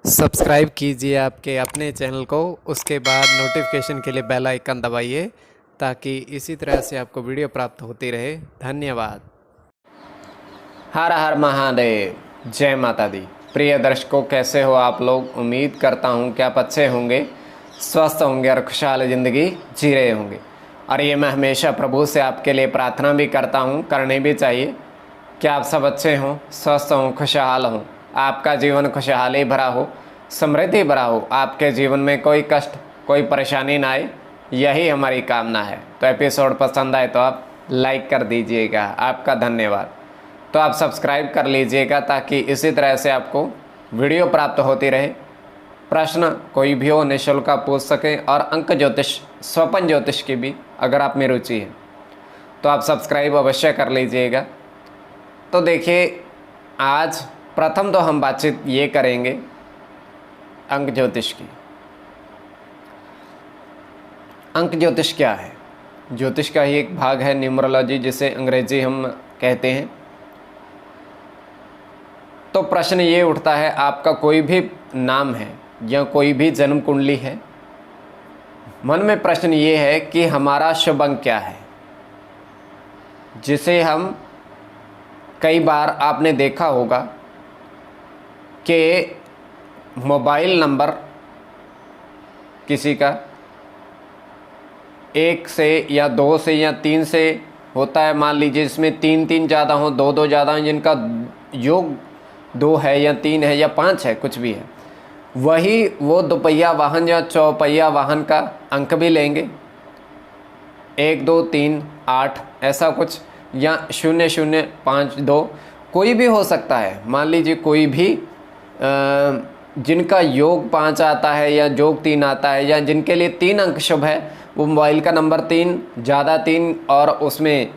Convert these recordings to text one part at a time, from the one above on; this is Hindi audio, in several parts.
सब्सक्राइब कीजिए आपके अपने चैनल को, उसके बाद नोटिफिकेशन के लिए बेल आइकन दबाइए ताकि इसी तरह से आपको वीडियो प्राप्त होती रहे। धन्यवाद। हर हर महादेव, जय माता दी। प्रिय दर्शकों, कैसे हो आप लोग? उम्मीद करता हूँ कि आप अच्छे होंगे, स्वस्थ होंगे और खुशहाल ज़िंदगी जी रहे होंगे। और ये मैं हमेशा प्रभु से आपके लिए प्रार्थना भी करता हूँ, करनी भी चाहिए कि आप सब अच्छे हों, स्वस्थ हों, खुशहाल हों, आपका जीवन खुशहाली भरा हो, समृद्धि भरा हो, आपके जीवन में कोई कष्ट कोई परेशानी ना आए, यही हमारी कामना है। तो एपिसोड पसंद आए तो आप लाइक कर दीजिएगा, आपका धन्यवाद। तो आप सब्सक्राइब कर लीजिएगा ताकि इसी तरह से आपको वीडियो प्राप्त होती रहे। प्रश्न कोई भी हो निःशुल्क आप पूछ सकें, और अंक ज्योतिष, स्वपन ज्योतिष की भी अगर आप में रुचि है तो आप सब्सक्राइब अवश्य कर लीजिएगा। तो देखिए, आज प्रथम तो हम बातचीत ये करेंगे अंक ज्योतिष की। अंक ज्योतिष क्या है? ज्योतिष का ही एक भाग है, न्यूमरोलॉजी जिसे अंग्रेजी हम कहते हैं। तो प्रश्न ये उठता है, आपका कोई भी नाम है या कोई भी जन्म कुंडली है, मन में प्रश्न ये है कि हमारा शुभ अंक क्या है, जिसे हम कई बार आपने देखा होगा कि मोबाइल नंबर किसी का 1 से या 2 से या 3 से होता है। मान लीजिए इसमें 3 ज़्यादा हो, 2 ज़्यादा हो, जिनका योग 2 है या 3 है या 5 है, कुछ भी है, वही वो दोपहिया वाहन या चौपहिया वाहन का अंक भी लेंगे। 1 2 3 8 ऐसा कुछ, या 0 0 5 2 कोई भी हो सकता है। मान लीजिए कोई भी जिनका योग 5 आता है या योग 3 आता है, या जिनके लिए 3 अंक शुभ है, वो मोबाइल का नंबर 3 ज़्यादा 3 और उसमें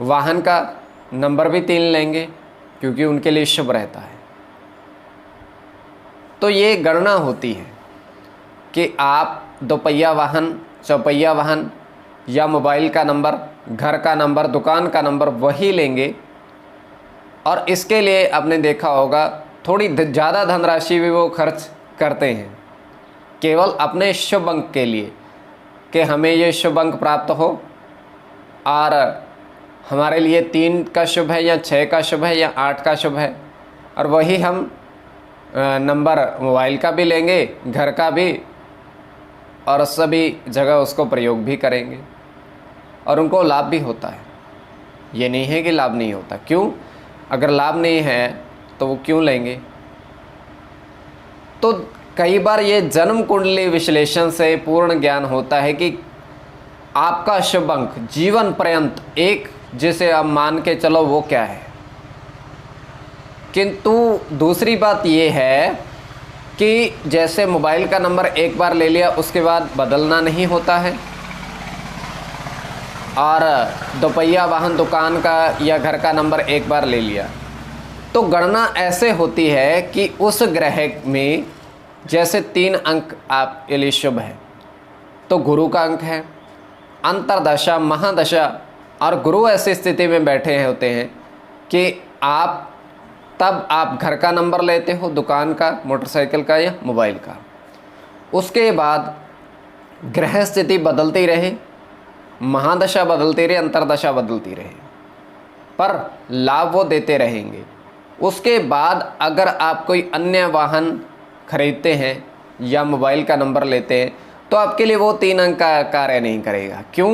वाहन का नंबर भी 3 लेंगे क्योंकि उनके लिए शुभ रहता है। तो ये गणना होती है कि आप दोपहिया वाहन, चौपहिया वाहन या मोबाइल का नंबर, घर का नंबर, दुकान का नंबर वही लेंगे। और इसके लिए आपने देखा होगा थोड़ी ज़्यादा धनराशि भी वो खर्च करते हैं केवल अपने शुभ अंक के लिए, कि हमें ये शुभ अंक प्राप्त हो। और हमारे लिए 3 का शुभ है या 6 का शुभ है या 8 का शुभ है, और वही हम नंबर मोबाइल का भी लेंगे, घर का भी, और सभी जगह उसको प्रयोग भी करेंगे और उनको लाभ भी होता है। ये नहीं है कि लाभ नहीं होता। क्यों? अगर लाभ नहीं है तो वो क्यों लेंगे? तो कई बार ये जन्म कुंडली विश्लेषण से पूर्ण ज्ञान होता है कि आपका शुभ अंक जीवन पर्यंत एक, जिसे आप मान के चलो वो क्या है। किंतु दूसरी बात ये है कि जैसे मोबाइल का नंबर एक बार ले लिया उसके बाद बदलना नहीं होता है, और दोपहिया वाहन, दुकान का या घर का नंबर एक बार ले लिया, तो गणना ऐसे होती है कि उस ग्रह में जैसे 3 अंक आपके लिए शुभ है, तो गुरु का अंक है, अंतरदशा, महादशा, और गुरु ऐसी स्थिति में बैठे होते हैं कि तब आप घर का नंबर लेते हो, दुकान का, मोटरसाइकिल का या मोबाइल का। उसके बाद ग्रह स्थिति बदलती रहे, महादशा बदलती रहे, अंतरदशा बदलती रहे, पर लाभ वो देते रहेंगे। उसके बाद अगर आप कोई अन्य वाहन खरीदते हैं या मोबाइल का नंबर लेते हैं तो आपके लिए वो 3 अंक का कार्य नहीं करेगा। क्यों?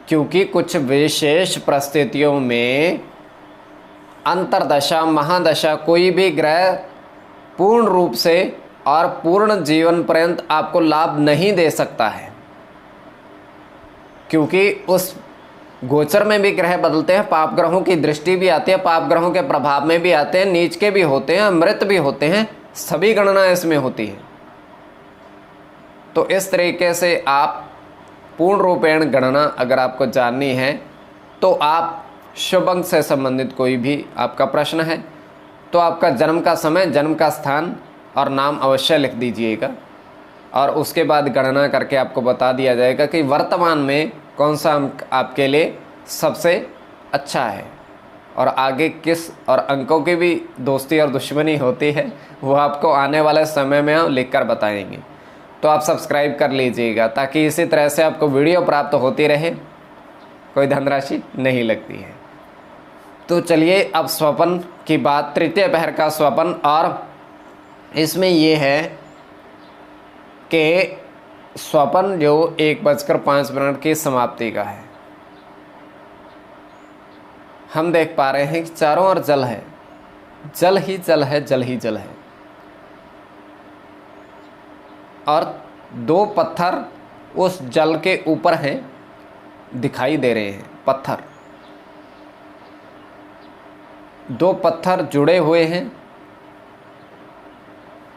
क्योंकि कुछ विशेष परिस्थितियों में अंतरदशा, महादशा, कोई भी ग्रह पूर्ण रूप से और पूर्ण जीवन पर्यंत आपको लाभ नहीं दे सकता है, क्योंकि उस गोचर में भी ग्रह बदलते हैं, पाप ग्रहों की दृष्टि भी आती है, पाप ग्रहों के प्रभाव में भी आते हैं, नीच के भी होते हैं, मृत भी होते हैं, सभी गणना इसमें होती है। तो इस तरीके से आप पूर्ण रूपेण गणना अगर आपको जाननी है तो आप शुभ अंक से संबंधित कोई भी आपका प्रश्न है तो आपका जन्म का समय, जन्म का स्थान और नाम अवश्य लिख दीजिएगा, और उसके बाद गणना करके आपको बता दिया जाएगा कि वर्तमान में कौन सा अंक आपके लिए सबसे अच्छा है। और आगे किस और अंकों की भी दोस्ती और दुश्मनी होती है वो आपको आने वाले समय में हम लिख कर बताएंगे। तो आप सब्सक्राइब कर लीजिएगा ताकि इसी तरह से आपको वीडियो प्राप्त होती रहे, कोई धनराशि नहीं लगती है। तो चलिए अब स्वप्न की बात, तृतीय पहर का स्वप्न, और इसमें ये है कि स्वप्न जो 1:05 की समाप्ति का है। हम देख पा रहे हैं कि चारों ओर जल है, जल ही जल है, जल ही जल है, और 2 पत्थर उस जल के ऊपर हैं, दिखाई दे रहे हैं। पत्थर, 2 पत्थर जुड़े हुए हैं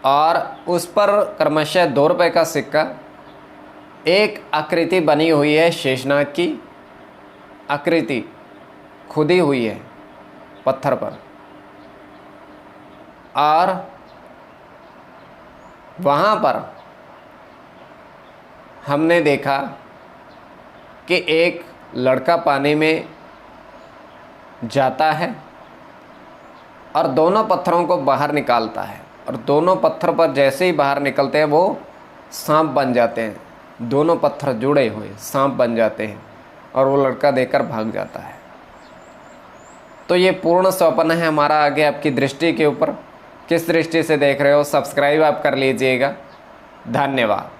और उस पर क्रमशः 2 रुपये का सिक्का, एक आकृति बनी हुई है, शेषनाग की आकृति खुदी हुई है पत्थर पर। और वहाँ पर हमने देखा कि एक लड़का पानी में जाता है और दोनों पत्थरों को बाहर निकालता है, और दोनों पत्थर पर जैसे ही बाहर निकलते हैं वो सांप बन जाते हैं। दोनों पत्थर जुड़े हुए सांप बन जाते हैं और वो लड़का देखकर भाग जाता है। तो ये पूर्ण स्वप्न है हमारा। आगे आपकी दृष्टि के ऊपर, किस दृष्टि से देख रहे हो, सब्सक्राइब आप कर लीजिएगा। धन्यवाद।